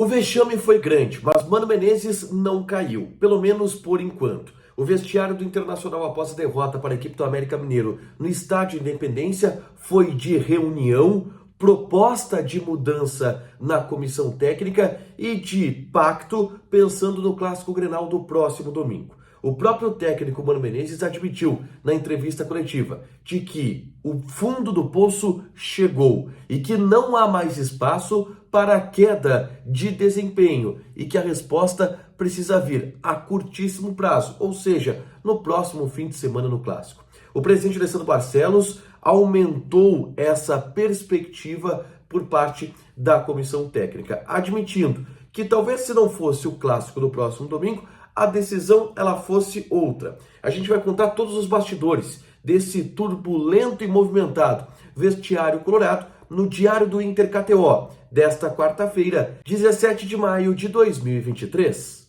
O vexame foi grande, mas Mano Menezes não caiu, pelo menos por enquanto. O vestiário do Internacional após a derrota para a equipe do América Mineiro no Estádio Independência foi de reunião, proposta de mudança na comissão técnica e de pacto pensando no Clássico Grenal do próximo domingo. O próprio técnico Mano Menezes admitiu na entrevista coletiva de que o fundo do poço chegou e que não há mais espaço para a queda de desempenho e que a resposta precisa vir a curtíssimo prazo, ou seja, no próximo fim de semana no Clássico. O presidente Alessandro Barcelos aumentou essa perspectiva por parte da comissão técnica, admitindo que talvez se não fosse o Clássico do próximo domingo, a decisão ela fosse outra. A gente vai contar todos os bastidores desse turbulento e movimentado vestiário colorado no Diário do Inter KTO, desta quarta-feira, 17 de maio de 2023.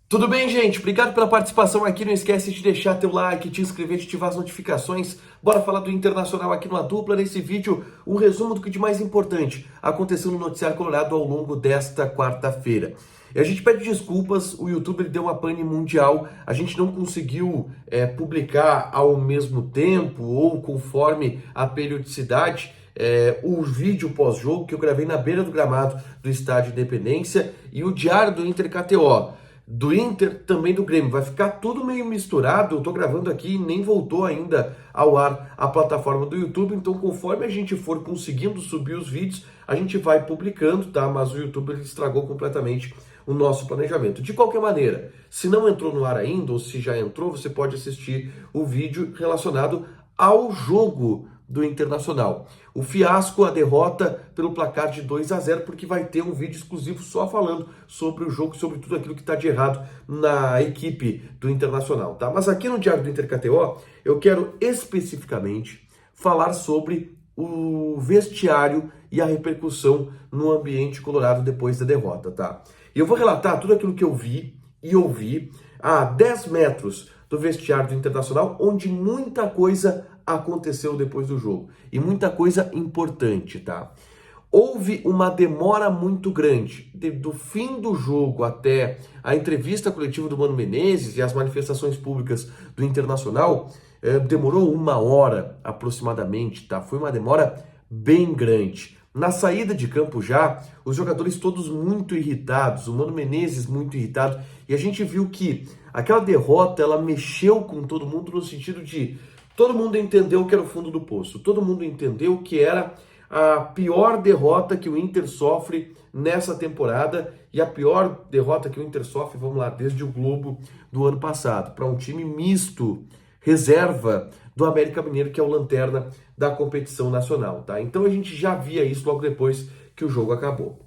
Tudo bem, gente? Obrigado pela participação aqui. Não esquece de deixar teu like, te inscrever, de ativar as notificações. Bora falar do Internacional aqui no A Dupla. Nesse vídeo, um resumo do que de mais importante aconteceu no Noticiário Colorado ao longo desta quarta-feira. E a gente pede desculpas, o YouTube ele deu uma pane mundial, a gente não conseguiu publicar ao mesmo tempo ou conforme a periodicidade o vídeo pós-jogo que eu gravei na beira do gramado do Estádio Independência e o Diário do Inter KTO. Do Inter, também do Grêmio. Vai ficar tudo meio misturado. Eu tô gravando aqui, nem voltou ainda ao ar a plataforma do YouTube, então conforme a gente for conseguindo subir os vídeos, a gente vai publicando, tá? Mas o YouTube ele estragou completamente o nosso planejamento. De qualquer maneira, se não entrou no ar ainda, ou se já entrou, você pode assistir o vídeo relacionado ao jogo do Internacional. O fiasco, a derrota pelo placar de 2-0, porque vai ter um vídeo exclusivo só falando sobre o jogo, sobre tudo aquilo que está de errado na equipe do Internacional, tá? Mas aqui no Diário do Inter KTO, eu quero especificamente falar sobre o vestiário e a repercussão no ambiente colorado depois da derrota, tá? E eu vou relatar tudo aquilo que eu vi e ouvi a 10 metros do vestiário do Internacional, onde muita coisa aconteceu depois do jogo. E muita coisa importante, tá? Houve uma demora muito grande do fim do jogo até a entrevista coletiva do Mano Menezes e as manifestações públicas do Internacional. Demorou 1 hora aproximadamente, tá? Foi uma demora bem grande. Na saída de campo já, os jogadores todos muito irritados, o Mano Menezes muito irritado, e a gente viu que aquela derrota, ela mexeu com todo mundo no sentido de todo mundo entendeu que era o fundo do poço, todo mundo entendeu que era a pior derrota que o Inter sofre nessa temporada e a pior derrota que o Inter sofre, vamos lá, desde o Globo do ano passado, para um time misto, reserva do América Mineiro, que é o lanterna da competição nacional, tá? Então a gente já via isso logo depois que o jogo acabou.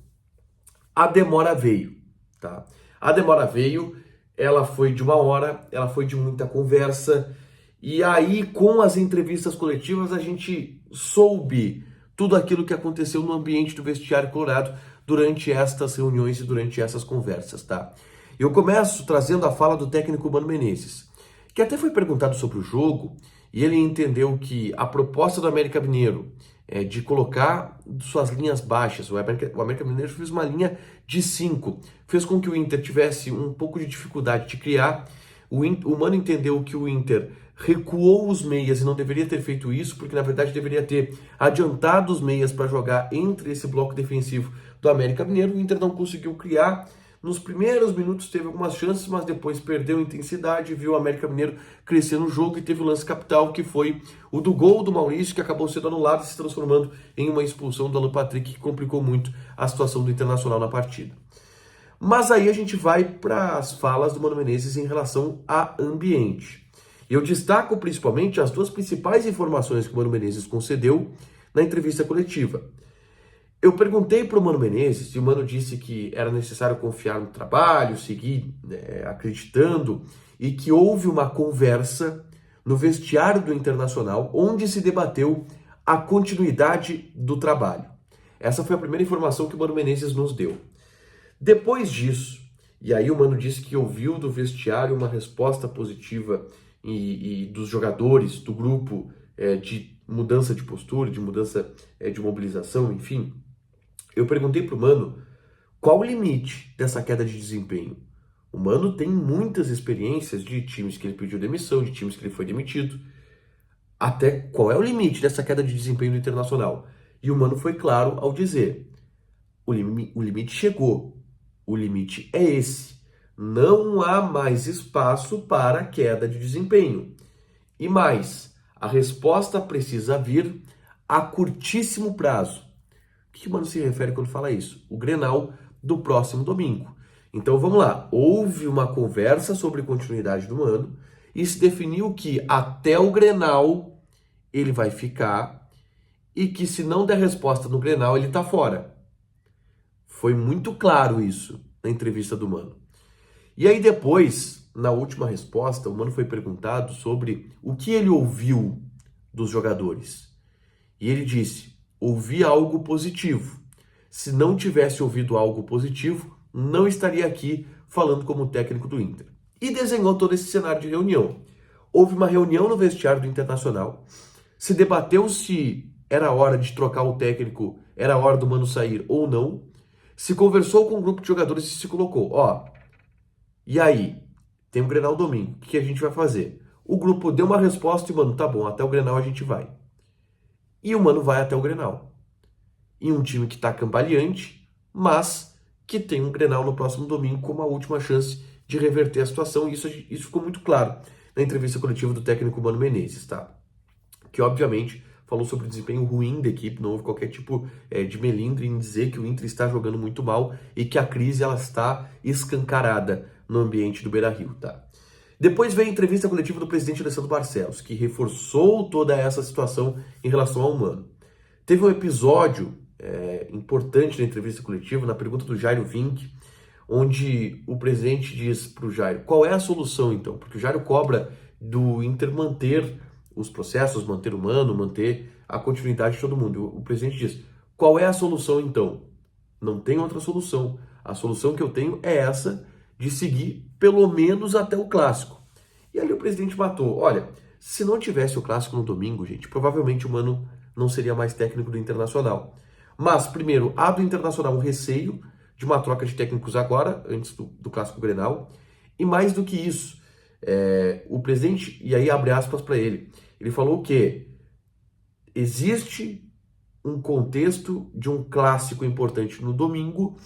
A demora veio, tá? A demora veio, ela foi de 1 hora, ela foi de muita conversa, e aí com as entrevistas coletivas a gente soube tudo aquilo que aconteceu no ambiente do vestiário colorado durante estas reuniões e durante essas conversas, tá? Eu começo trazendo a fala do técnico Mano Menezes, que até foi perguntado sobre o jogo, e ele entendeu que a proposta do América Mineiro é de colocar suas linhas baixas. O América Mineiro fez uma linha de 5, fez com que o Inter tivesse um pouco de dificuldade de criar. O Mano entendeu que o Inter recuou os meias e não deveria ter feito isso, porque na verdade deveria ter adiantado os meias para jogar entre esse bloco defensivo do América Mineiro. O Inter não conseguiu criar. Nos primeiros minutos teve algumas chances, mas depois perdeu intensidade, viu o América Mineiro crescer no jogo e teve o lance capital, que foi o do gol do Maurício, que acabou sendo anulado e se transformando em uma expulsão do Alan Patrick, que complicou muito a situação do Internacional na partida. Mas aí a gente vai para as falas do Mano Menezes em relação a ambiente. Eu destaco principalmente as duas principais informações que o Mano Menezes concedeu na entrevista coletiva. Eu perguntei para o Mano Menezes, e o Mano disse que era necessário confiar no trabalho, seguir acreditando, e que houve uma conversa no vestiário do Internacional, onde se debateu a continuidade do trabalho. Essa foi a primeira informação que o Mano Menezes nos deu. Depois disso, e aí o Mano disse que ouviu do vestiário uma resposta positiva e dos jogadores, do grupo, de mudança de postura, de mudança de mobilização, enfim, eu perguntei pro Mano qual o limite dessa queda de desempenho. O Mano tem muitas experiências de times que ele pediu demissão, de times que ele foi demitido. Até qual é o limite dessa queda de desempenho do Internacional? E o Mano foi claro ao dizer: o limite chegou, o limite é esse. Não há mais espaço para queda de desempenho. E mais, a resposta precisa vir a curtíssimo prazo. O que o Mano se refere quando fala isso? O Grenal do próximo domingo. Então vamos lá, houve uma conversa sobre continuidade do Mano e se definiu que até o Grenal ele vai ficar e que se não der resposta no Grenal ele tá fora. Foi muito claro isso na entrevista do Mano. E aí depois, na última resposta, o Mano foi perguntado sobre o que ele ouviu dos jogadores. E ele disse: ouvi algo positivo. Se não tivesse ouvido algo positivo, não estaria aqui falando como técnico do Inter. E desenhou todo esse cenário de reunião. Houve uma reunião no vestiário do Internacional, se debateu se era hora de trocar o técnico, era hora do Mano sair ou não, se conversou com um grupo de jogadores e se colocou: ó, e aí, tem o Grenal domingo, o que a gente vai fazer? O grupo deu uma resposta e, Mano, tá bom, até o Grenal a gente vai. E o Mano vai até o Grenal. Em um time que tá cambaleante, mas que tem um Grenal no próximo domingo como a última chance de reverter a situação. E isso ficou muito claro na entrevista coletiva do técnico Mano Menezes, tá? Que, obviamente, falou sobre o desempenho ruim da equipe, não houve qualquer tipo de melindre em dizer que o Inter está jogando muito mal e que a crise ela está escancarada no ambiente do Beira-Rio, tá? Depois veio a entrevista coletiva do presidente Alessandro Barcelos, que reforçou toda essa situação em relação ao Mano. Teve um episódio importante na entrevista coletiva, na pergunta do Jairo Vinck, onde o presidente diz para o Jairo: qual é a solução então? Porque o Jairo cobra do Inter manter os processos, manter o Mano, manter a continuidade de todo mundo. O presidente diz: qual é a solução então? Não tem outra solução. A solução que eu tenho é essa de seguir pelo menos até o Clássico. E ali o presidente matou: olha, se não tivesse o Clássico no domingo, gente, provavelmente o Mano não seria mais técnico do Internacional. Mas, primeiro, há do Internacional um receio de uma troca de técnicos agora, antes do Clássico Grenal. E mais do que isso, o presidente, e aí abre aspas para ele falou que existe um contexto de um clássico importante no domingo,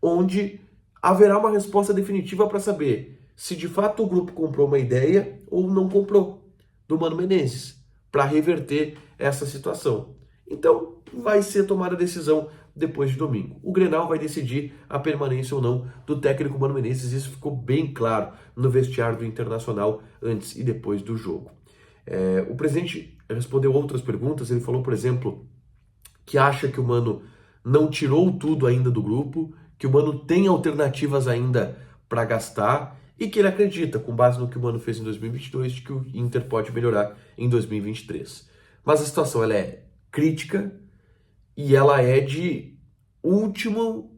onde haverá uma resposta definitiva para saber se de fato o grupo comprou uma ideia ou não comprou do Mano Menezes para reverter essa situação. Então vai ser tomada a decisão depois de domingo. O Grenal vai decidir a permanência ou não do técnico Mano Menezes. Isso ficou bem claro no vestiário do Internacional antes e depois do jogo. O presidente respondeu outras perguntas. Ele falou, por exemplo, que acha que o Mano não tirou tudo ainda do grupo, que o Mano tem alternativas ainda para gastar e que ele acredita, com base no que o Mano fez em 2022, de que o Inter pode melhorar em 2023. Mas a situação ela é crítica e ela é de último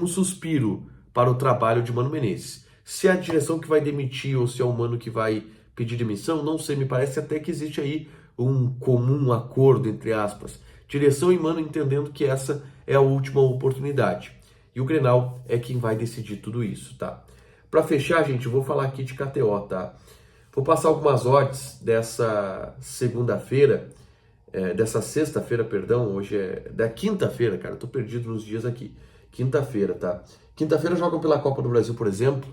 suspiro para o trabalho de Mano Menezes. Se é a direção que vai demitir ou se é o Mano que vai pedir demissão, não sei, me parece até que existe aí um comum acordo, entre aspas. Direção e Mano entendendo que essa é a última oportunidade. E o Grenal é quem vai decidir tudo isso, tá? Para fechar, gente, eu vou falar aqui de KTO, tá? Vou passar algumas odds dessa segunda-feira, dessa sexta-feira, perdão, hoje é da quinta-feira, cara, eu tô perdido nos dias aqui. Quinta-feira, tá? Quinta-feira jogam pela Copa do Brasil, por exemplo,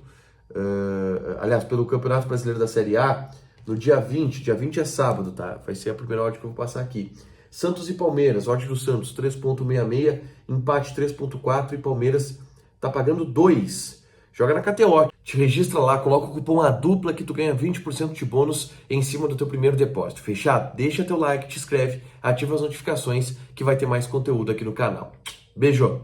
aliás, pelo Campeonato Brasileiro da Série A, no dia 20, dia 20 é sábado, tá? Vai ser a primeira odd que eu vou passar aqui. Santos e Palmeiras, odd do Santos 3.66, empate 3.4 e Palmeiras tá pagando 2. Joga na KTO, te registra lá, coloca o cupom ADUPLA que tu ganha 20% de bônus em cima do teu primeiro depósito. Fechado? Deixa teu like, te inscreve, ativa as notificações que vai ter mais conteúdo aqui no canal. Beijo!